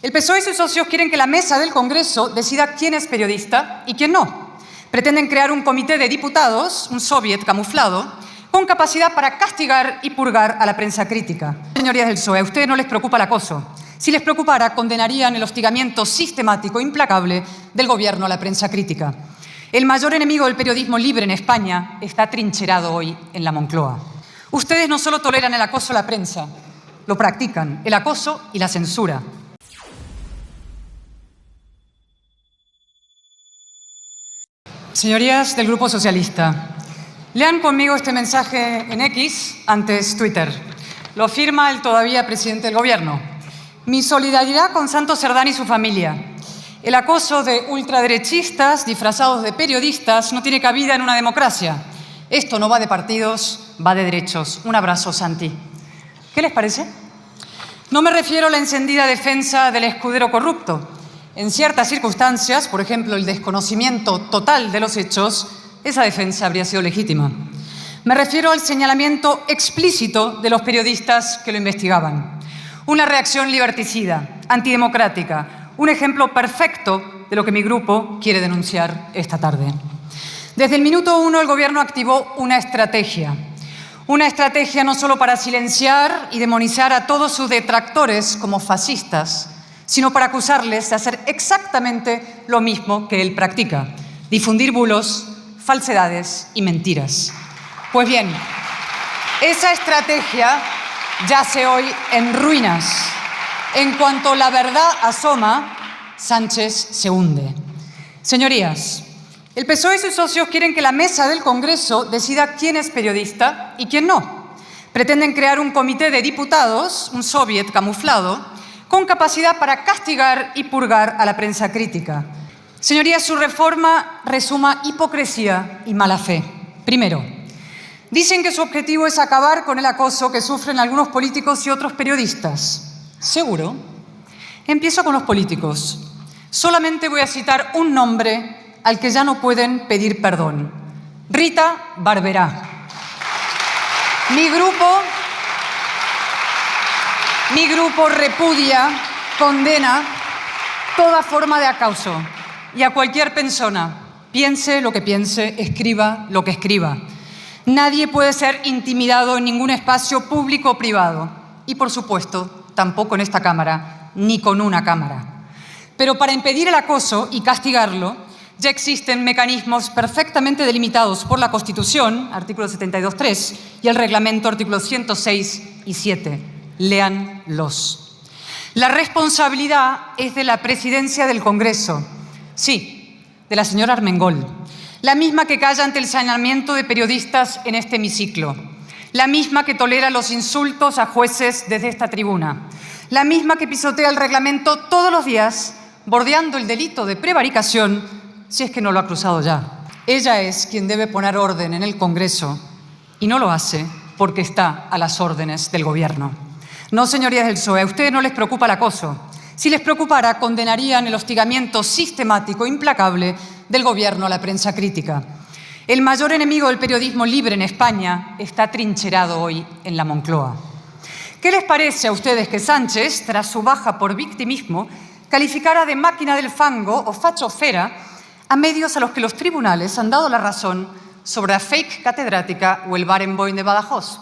El PSOE y sus socios quieren que la mesa del Congreso decida quién es periodista y quién no. Pretenden crear un comité de diputados, un soviet camuflado, con capacidad para castigar y purgar a la prensa crítica. Señorías del PSOE, a ustedes no les preocupa el acoso. Si les preocupara, condenarían el hostigamiento sistemático e implacable del gobierno a la prensa crítica. El mayor enemigo del periodismo libre en España está trincherado hoy en la Moncloa. Ustedes no solo toleran el acoso a la prensa, lo practican, el acoso y la censura. Señorías del Grupo Socialista, lean conmigo este mensaje en X, antes Twitter. Lo firma el todavía presidente del Gobierno. Mi solidaridad con Santos Cerdán y su familia. El acoso de ultraderechistas disfrazados de periodistas no tiene cabida en una democracia. Esto no va de partidos, va de derechos. Un abrazo, Santi. ¿Qué les parece? No me refiero a la encendida defensa del escudero corrupto. En ciertas circunstancias, por ejemplo, el desconocimiento total de los hechos, esa defensa habría sido legítima. Me refiero al señalamiento explícito de los periodistas que lo investigaban. Una reacción liberticida, antidemocrática, un ejemplo perfecto de lo que mi grupo quiere denunciar esta tarde. Desde el minuto 1 el Gobierno activó una estrategia no solo para silenciar y demonizar a todos sus detractores como fascistas, sino para acusarles de hacer exactamente lo mismo que él practica: difundir bulos, falsedades y mentiras. Pues bien, esa estrategia yace hoy en ruinas. En cuanto la verdad asoma, Sánchez se hunde. Señorías, el PSOE y sus socios quieren que la mesa del Congreso decida quién es periodista y quién no. Pretenden crear un comité de diputados, un soviet camuflado, con capacidad para castigar y purgar a la prensa crítica. Señorías, su reforma resuma hipocresía y mala fe. Primero, dicen que su objetivo es acabar con el acoso que sufren algunos políticos y otros periodistas. ¿Seguro? Empiezo con los políticos. Solamente voy a citar un nombre al que ya no pueden pedir perdón: Rita Barberá. Mi grupo repudia, condena toda forma de acoso y a cualquier persona, piense lo que piense, escriba lo que escriba. Nadie puede ser intimidado en ningún espacio público o privado y, por supuesto, tampoco en esta Cámara, ni con una cámara. Pero para impedir el acoso y castigarlo, ya existen mecanismos perfectamente delimitados por la Constitución, artículo 72.3, y el Reglamento, artículos 106 y 7. Léanlos. La responsabilidad es de la presidencia del Congreso, sí, de la señora Armengol, la misma que calla ante el señalamiento de periodistas en este hemiciclo, la misma que tolera los insultos a jueces desde esta tribuna, la misma que pisotea el reglamento todos los días, bordeando el delito de prevaricación, si es que no lo ha cruzado ya. Ella es quien debe poner orden en el Congreso y no lo hace porque está a las órdenes del Gobierno. No, señorías del PSOE, a ustedes no les preocupa el acoso. Si les preocupara, condenarían el hostigamiento sistemático e implacable del Gobierno a la prensa crítica. El mayor enemigo del periodismo libre en España está trincherado hoy en la Moncloa. ¿Qué les parece a ustedes que Sánchez, tras su baja por victimismo, calificara de máquina del fango o fachofera a medios a los que los tribunales han dado la razón sobre la fake catedrática o el Barenboim de Badajoz?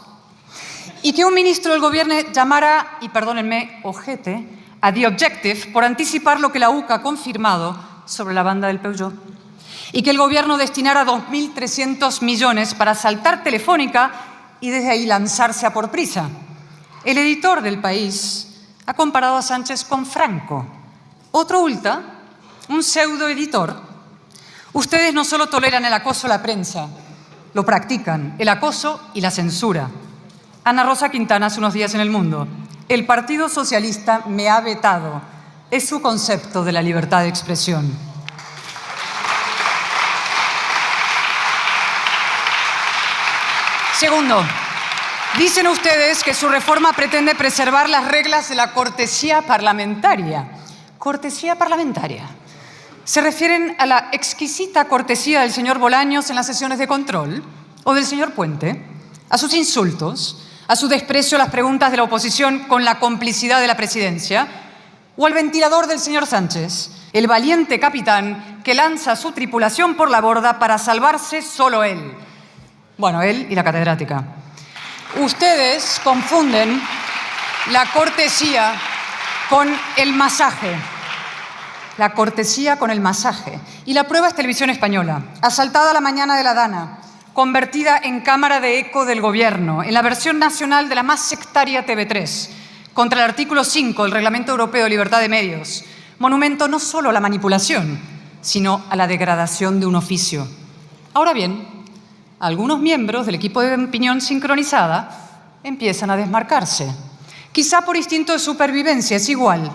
Y que un ministro del Gobierno llamara, y perdónenme, ojete, a The Objective por anticipar lo que la UCA ha confirmado sobre la banda del Peugeot. Y que el Gobierno destinara 2.300 millones para asaltar Telefónica y desde ahí lanzarse a por prisa. El editor del País ha comparado a Sánchez con Franco, otro ultra, un pseudoeditor. Ustedes no solo toleran el acoso a la prensa, lo practican, el acoso y la censura. Ana Rosa Quintana hace unos días en El Mundo: el Partido Socialista me ha vetado. Es su concepto de la libertad de expresión. Segundo, dicen ustedes que su reforma pretende preservar las reglas de la cortesía parlamentaria. ¿Cortesía parlamentaria? ¿Se refieren a la exquisita cortesía del señor Bolaños en las sesiones de control? ¿O del señor Puente? ¿A sus insultos? ¿A su desprecio a las preguntas de la oposición con la complicidad de la presidencia? O al ventilador del señor Sánchez, el valiente capitán que lanza su tripulación por la borda para salvarse solo él. Bueno, él y la catedrática. Ustedes confunden la cortesía con el masaje. La cortesía con el masaje. Y la prueba es Televisión Española, asaltada la mañana de la Dana, convertida en cámara de eco del gobierno, en la versión nacional de la más sectaria TV3, contra el artículo 5 del Reglamento Europeo de Libertad de Medios, monumento no solo a la manipulación, sino a la degradación de un oficio. Ahora bien, algunos miembros del equipo de opinión sincronizada empiezan a desmarcarse. Quizá por instinto de supervivencia, es igual.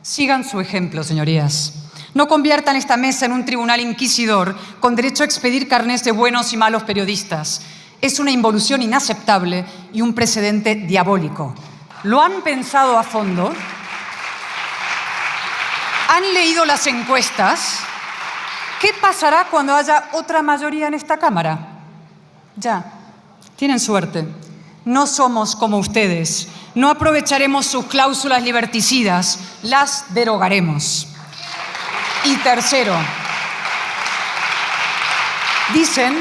Sigan su ejemplo, señorías. No conviertan esta mesa en un tribunal inquisidor con derecho a expedir carnés de buenos y malos periodistas. Es una involución inaceptable y un precedente diabólico. ¿Lo han pensado a fondo? ¿Han leído las encuestas? ¿Qué pasará cuando haya otra mayoría en esta Cámara? Ya, tienen suerte. No somos como ustedes. No aprovecharemos sus cláusulas liberticidas, las derogaremos. Y tercero, dicen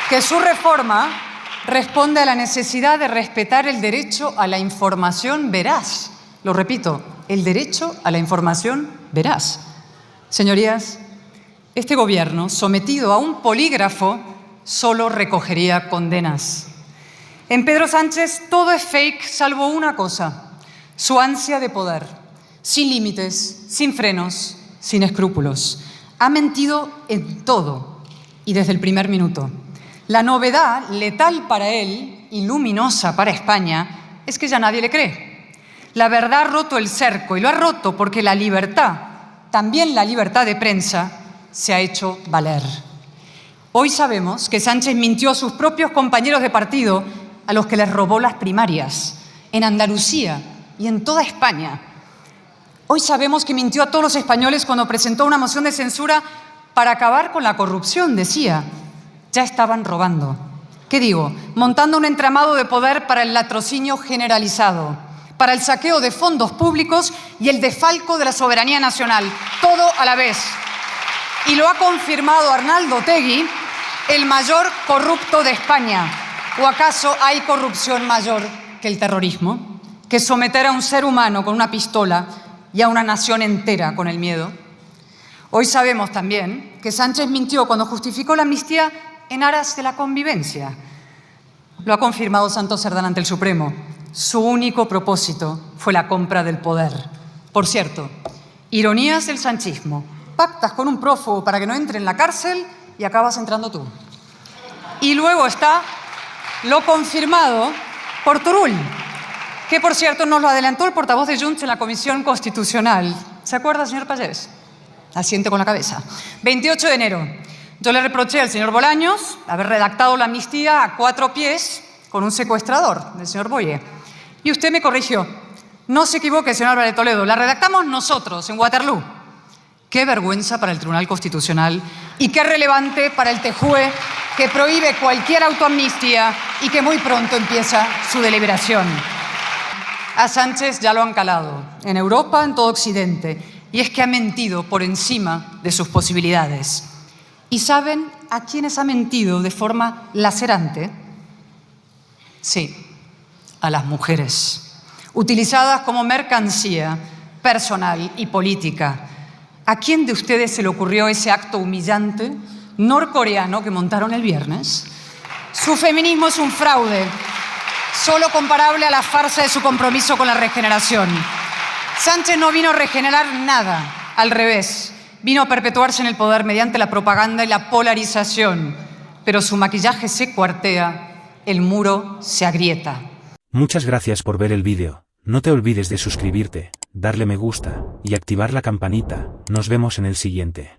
que su reforma responde a la necesidad de respetar el derecho a la información veraz. Lo repito, el derecho a la información veraz. Señorías, este gobierno, sometido a un polígrafo, solo recogería condenas. En Pedro Sánchez todo es fake salvo una cosa, su ansia de poder, sin límites, sin frenos, sin escrúpulos. Ha mentido en todo y desde el primer minuto. La novedad, letal para él y luminosa para España, es que ya nadie le cree. La verdad ha roto el cerco y lo ha roto porque la libertad, también la libertad de prensa, se ha hecho valer. Hoy sabemos que Sánchez mintió a sus propios compañeros de partido a los que les robó las primarias, en Andalucía y en toda España. Hoy sabemos que mintió a todos los españoles cuando presentó una moción de censura para acabar con la corrupción, decía. Ya estaban robando. ¿Qué digo? Montando un entramado de poder para el latrocinio generalizado, para el saqueo de fondos públicos y el desfalco de la soberanía nacional, todo a la vez. Y lo ha confirmado Arnaldo Otegi, el mayor corrupto de España. ¿O acaso hay corrupción mayor que el terrorismo? ¿Que someter a un ser humano con una pistola y a una nación entera con el miedo? Hoy sabemos también que Sánchez mintió cuando justificó la amnistía en aras de la convivencia. Lo ha confirmado Santos Cerdán ante el Supremo. Su único propósito fue la compra del poder. Por cierto, ironías del sanchismo. Pactas con un prófugo para que no entre en la cárcel y acabas entrando tú. Y luego está lo confirmado por Turull, que por cierto nos lo adelantó el portavoz de Junts en la Comisión Constitucional. ¿Se acuerda, señor Pallés? Asiente con la cabeza. 28 de enero. Yo le reproché al señor Bolaños haber redactado la amnistía a 4 pies con un secuestrador, del señor Boye. Y usted me corrigió. No se equivoque, señor Álvarez de Toledo, la redactamos nosotros en Waterloo. Qué vergüenza para el Tribunal Constitucional y qué relevante para el TJUE, que prohíbe cualquier autoamnistía y que muy pronto empieza su deliberación. A Sánchez ya lo han calado, en Europa, en todo Occidente, y es que ha mentido por encima de sus posibilidades. ¿Y saben a quiénes ha mentido de forma lacerante? Sí, a las mujeres, utilizadas como mercancía personal y política. ¿A quién de ustedes se le ocurrió ese acto humillante norcoreano que montaron el viernes? Su feminismo es un fraude, solo comparable a la farsa de su compromiso con la regeneración. Sánchez no vino a regenerar nada, al revés. Vino a perpetuarse en el poder mediante la propaganda y la polarización. Pero su maquillaje se cuartea, el muro se agrieta. Muchas gracias por ver el vídeo. No te olvides de suscribirte, darle me gusta y activar la campanita. Nos vemos en el siguiente.